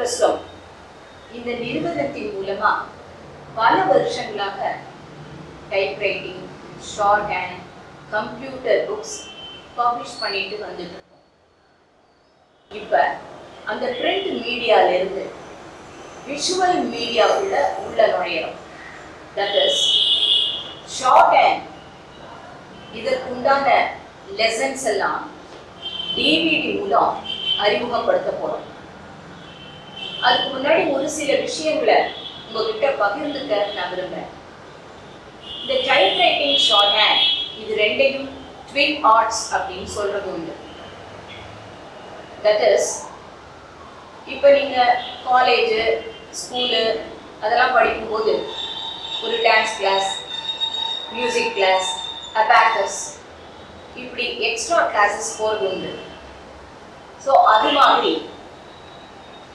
பிரசுரம் இந்த நிறுவனத்தின் மூலமா பல வருஷங்களாக typewriting, short hand, computer books publish பண்ணிட்டு வந்துட்டு இருக்கோம். இப்ப அந்த பிரிண்ட் மீடியால இருந்து விஷுவல் மீடியாவுள்ள உள்ள நுழையிறோம். That is shorthand. இதற்கு உண்டான லெசன்ஸ் எல்லாம் டிவிடி மூலம் அறிமுகப்படுத்த போறோம். அதுக்கு முன்னாடி ஒரு சில விஷயங்களை உங்ககிட்ட பகிர்ந்துக்க நான் விரும்புறேன். இந்த டைப்ரைட்டிங், ஷார்ட் ஹேண்ட் இது ரெண்டையும் ட்வின் ஆர்ட்ஸ் அப்படின்னு சொல்றது உண்டு. தட் இஸ் இப்போ நீங்க காலேஜ், ஸ்கூலு அதெல்லாம் படிக்கும்போது ஒரு dance class, music class, abacus இப்படி எக்ஸ்ட்ரா கிளாஸஸ் போகிறது உண்டு. ஸோ அது மாதிரி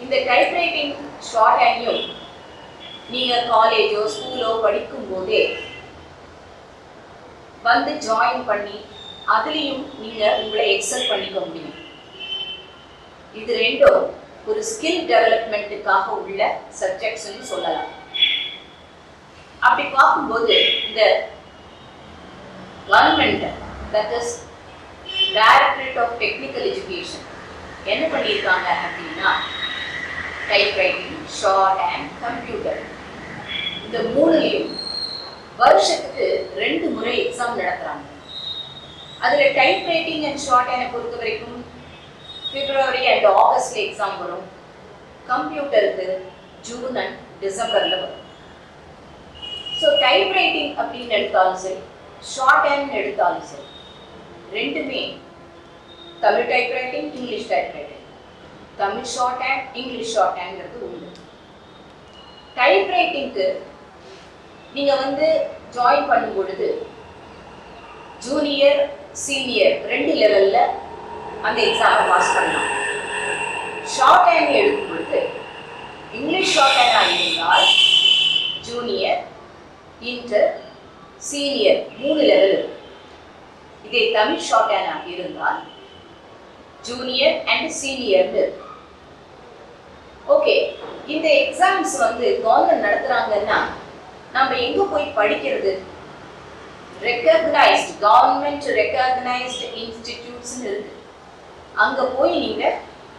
இந்த டைப்ரைட்டிங், ஷார்ட் ஹேண்டையும் நீங்கள் காலேஜோ ஸ்கூலோ படிக்கும் போதே வந்து ஜாயின் பண்ணி அதுலேயும் நீங்கள் உங்களை எக்ஸல் பண்ணிக்க முடியும். இது ரெண்டும் ஒரு ஸ்கில் டெவலப்மெண்ட்டுக்காக உள்ள சப்ஜெக்ட்ஸ்ன்னு சொல்லலாம். அப்படி பார்க்கும்போது இந்த government, that is directorate of technical education என்ன பண்ணியிருக்காங்க அப்படின்னா, டைப்ரைட்டிங், ஷார்ட் ஹேண்ட், கம்ப்யூட்டர் இந்த மூணுலையும் வருஷத்துக்கு 2 முறை எக்ஸாம் நடத்துகிறாங்க. அதில் டைப்ரைட்டிங் அண்ட் ஷார்ட் ஹேண்டை பொறுத்த வரைக்கும் பிப்ரவரி அண்ட் ஆகஸ்ட்ல எக்ஸாம் வரும். கம்ப்யூட்டருக்கு ஜூன் அண்ட் டிசம்பர்ல வரும். ஸோ டைப்ரைட்டிங் அப்படின்னு எடுத்தாலும் சரி, ஷார்ட் ஹேண்ட் எடுத்தாலும் சரி, ரெண்டுமே Tamil typewriting, English typewriting, Tamil shorthand, English short ஹேண்ட்ங்கிறது உண்டு. டைப்ரைட்டிங்க்கு நீங்க வந்து ஜாயின் பண்ணும் பொழுது ஜூனியர், சீனியர் 2 லெவல்ல அந்த எக்ஸாமை பாஸ் பண்ணலாம். ஷார்ட் ஹேண்ட் எடுக்கும் பொழுது இங்கிலீஷ் ஷார்ட் ஹேண்டாக இருந்தால் ஜூனியர், இன்டர், சீனியர் 3 லெவல். இதே தமிழ் ஷார்ட் ஹேண்டாக இருந்தால் ஜூனியர் அண்ட் சீனியர். ஓகே, இந்த எக்ஸாம்ஸ் வந்து கவர்மெண்ட் நடத்துறாங்கன்னா நம்ம எங்க போய் படிக்கிறது? ரெகக்னைஸ்ட் கவர்மெண்ட் ரெகக்னைஸ்ட் இன்ஸ்டிடியூட்ஸ் இருக்கு. அங்க போய் நீங்க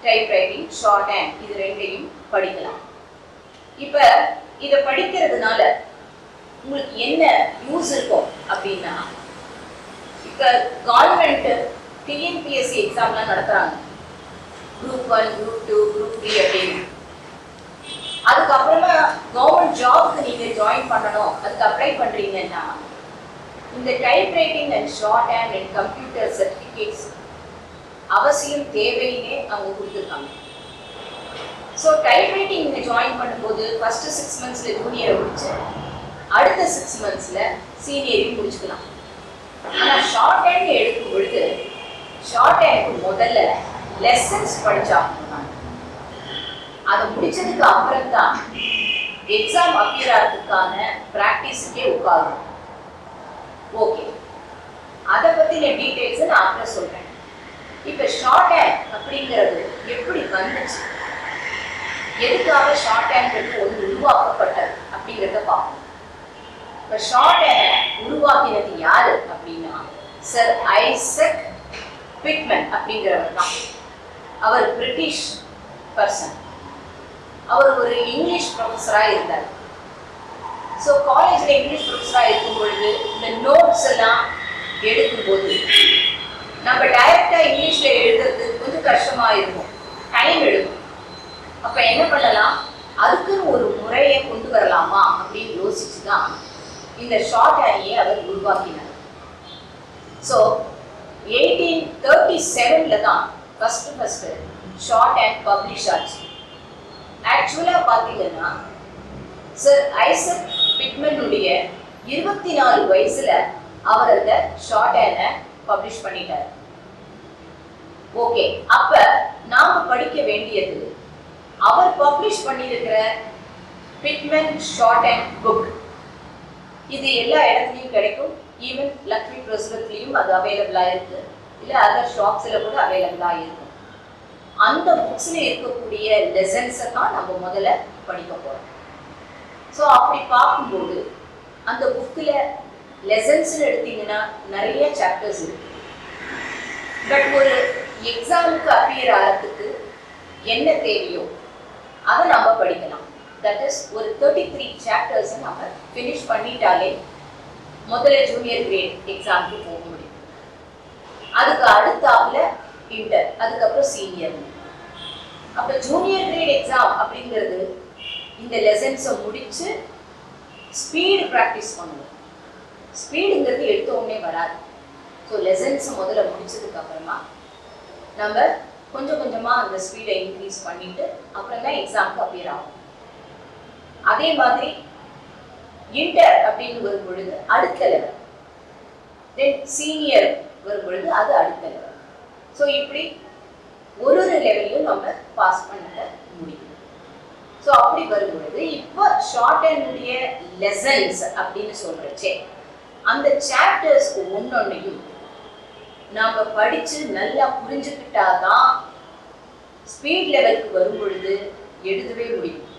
டைப்ரைட்டிங், ஷார்ட் ஹேண்ட் இது ரெண்டையும் படிக்கலாம். இப்ப இதை படிக்கிறதுனால உங்களுக்கு என்ன யூஸ் இருக்கும் அப்படின்னா, இப்ப கவர்மெண்ட் டிஎன்பிஎஸ்சி எக்ஸாம்லாம் நடத்துறாங்க. குரூப் 1, குரூப் 2, குரூப் 3 அப்படின்னு. அதுக்கப்புறமா கவர்மெண்ட் ஜாப்க்கு நீங்க ஜாயின் பண்ணணும், அதுக்கு அப்ளை பண்றீங்கன்னா இந்த typewriting and short hand and computer certificates அவசியம் தேவைன்னே அவங்க கொடுத்துருக்காங்க. ஸோ டைப்ரைட்டிங் நீங்கள் ஜாயின் பண்ணும்போது ஃபர்ஸ்ட் 6 மந்த்ஸில் ஜூனியரை முடிச்சு அடுத்த 6 மந்த்ஸில் சீனியரையும் முடிச்சுக்கலாம். ஆனால் ஷார்ட் ஹேண்ட் எடுக்கும் பொழுது ஷார்ட் ஹேண்டுக்கு முதல்ல லெசன்ஸ் படிச்சாங்க. அதை முடிச்சதுக்கு அப்புறம் தான் எக்ஸாம் அப்பியர் ஆகிறதுக்கான ப்ராக்டிஸுக்கே உட்காரும். ஓகே, அதை பற்றின டீட்டெயில்ஸை நான் அப்புறம் சொல்கிறேன். இப்போ ஷார்ட் ஹேண்ட் அப்படிங்கிறது எப்படி வந்துச்சு, எதுக்காக ஷார்ட் ஹேண்ட் ஒன்று உருவாக்கப்பட்டது அப்படிங்கிறத பார்ப்போம். இப்போ ஷார்ட் ஹேண்ட் உருவாக்கினது யாரு அப்படின்னா சர் ஐசக் பிட்மன் அப்படிங்கிறவர் தான். அவர் பிரிட்டிஷ் பர்சன். அவர் ஒரு இங்கிலீஷ் ப்ரொஃபஸராக இருந்தார். ஸோ காலேஜில் இங்கிலீஷ் ப்ரொஃபஸராக இருக்கும் பொழுது இந்த நோட்ஸ் எல்லாம் எடுக்கும்போது நம்ம டைரக்டாக இங்கிலீஷில் எழுதுறது கொஞ்சம் கஷ்டமாக இருக்கும், டைம் எடுக்கும். அப்போ என்ன பண்ணலாம், அதுக்குன்னு ஒரு முறையை கொண்டு வரலாமா அப்படின்னு யோசிச்சு தான் இந்த ஷார்ட் ஹேண்டையே அவர் உருவாக்கினார். ஸோ 1837 தான் ஃபர்ஸ்ட் ஷார்ட் ஹேண்ட் பப்ளிஷ் ஆச்சு. ஆக்சுவலாக பார்த்தீங்கன்னா சர் ஐசக் பிட்மனுடைய 24 வயசுல அவர் அந்த ஷார்ட் ஹேண்டை பப்ளிஷ் பண்ணிட்டார். ஓகே, அப்ப நாம படிக்க வேண்டியது அவர் பப்ளிஷ் பண்ணியிருக்கிற பிட்மன் ஷார்ட் ஹேண்ட் புக். இது எல்லா இடத்துலையும் கிடைக்கும். ஈவன் லக்ஷ்மி பிரசுரத்துலையும் அது அவைலபிளாக இருக்கு, இல்லை அதர் ஷாப்ஸில் கூட அவைலபிளாக இருக்கும். அந்த புக்ஸ்ல இருக்கக்கூடிய லெசன்ஸை தான் நம்ம முதல்ல படிக்க போறோம். ஸோ அப்படி பார்க்கும்போது அந்த புக்கில் லெசன்ஸ்ன்னு எடுத்தீங்கன்னா நிறைய சாப்டர்ஸ் இருக்கு. பட் ஒரு எக்ஸாமுக்கு அப்பியர் ஆகிறதுக்கு என்ன தேவையோ அதை நம்ம படிக்கலாம். தட் இஸ் ஒரு 33 சாப்டர்ஸை நம்ம ஃபினிஷ் பண்ணிட்டாலே முதல்ல ஜூனியர் கிரேட் எக்ஸாமுக்கு போக முடியும். அதுக்கு அடுத்தாப்புல இன்டர், அதுக்கப்புறம் சீனியர். அப்போ ஜூனியர் கிரேட் எக்ஸாம் அப்படிங்கிறது இந்த லெசன்ஸை முடிச்சு ஸ்பீடு ப்ராக்டிஸ் பண்ணணும். ஸ்பீடுங்கிறது எடுத்த உடனே வராது. ஸோ லெசன்ஸை முதல்ல முடிச்சதுக்கு அப்புறமா நம்ம கொஞ்சம் கொஞ்சமாக அந்த ஸ்பீடை இன்க்ரீஸ் பண்ணிட்டு அப்புறம் தான் எக்ஸாமுக்கு அப்பியர் ஆகும். அதே மாதிரி இன்டர் அப்படின்னு வரும் பொழுது அடுத்த லெவல், தென் சீனியர் வரும் பொழுது அது அடுத்த லெவல். ஸோ இப்படி ஒரு லெவலையும் நம்ம பாஸ் பண்ண முடியும். ஸோ அப்படி வரும் பொழுது இப்போ ஷார்ட் அண்டுடைய லெசன்ஸ் அப்படின்னு சொல்றச்சே அந்த சாப்டர்ஸ்க்கு ஒன்னொன்னையும் நாம படிச்சு நல்லா புரிஞ்சுக்கிட்டாதான் ஸ்பீட் லெவலுக்கு வரும் பொழுது எழுதவே முடியும்.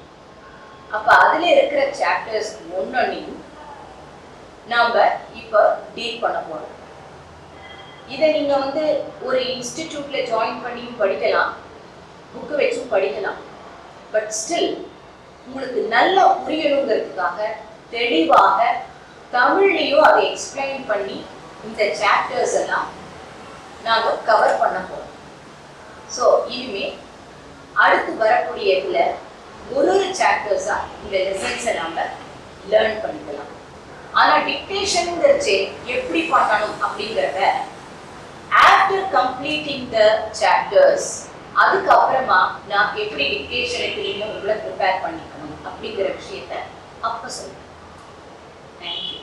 அப்ப அதுல இருக்கிற சாப்டர்ஸ் ஒன்னொன்னையும் நாம இப்ப டீல் பண்ண போறோம். இதை நீங்க ஒரு இன்ஸ்டிடியூட்ல ஜாயின் பண்ணியும் படிக்கலாம், புக்கு வச்சும் படிக்கலாம். பட் ஸ்டில் உங்களுக்கு நல்லா புரியணுங்கிறதுக்காக தெளிவாக தமிழ்லையும் அதை எக்ஸ்பிளைன் பண்ணி இந்த சாப்டர்ஸ் எல்லாம் நாங்கள் கவர் பண்ண போறோம். ஸோ இனிமே அடுத்து வரக்கூடிய இதுல ஒரு சாப்டர்ஸா இந்த லெசன்ஸை நாம லேர்ன் பண்ணிக்கலாம். ஆனா டிக்டேஷனுங்கிறச்சே எப்படி பண்ணணும் அப்படிங்கிறத ஆஃப்டர் கம்ப்ளீட்டிங் த சாப்டர்ஸ் அதுக்கப்புறமா நான் எப்படி டிக்டேஷனுக்கு நீங்க உங்களை ப்ரிப்பேர் பண்ணிக்கணும் அப்படிங்கிற விஷயத்த அப்ப சொல்றேன். தேங்க்யூ.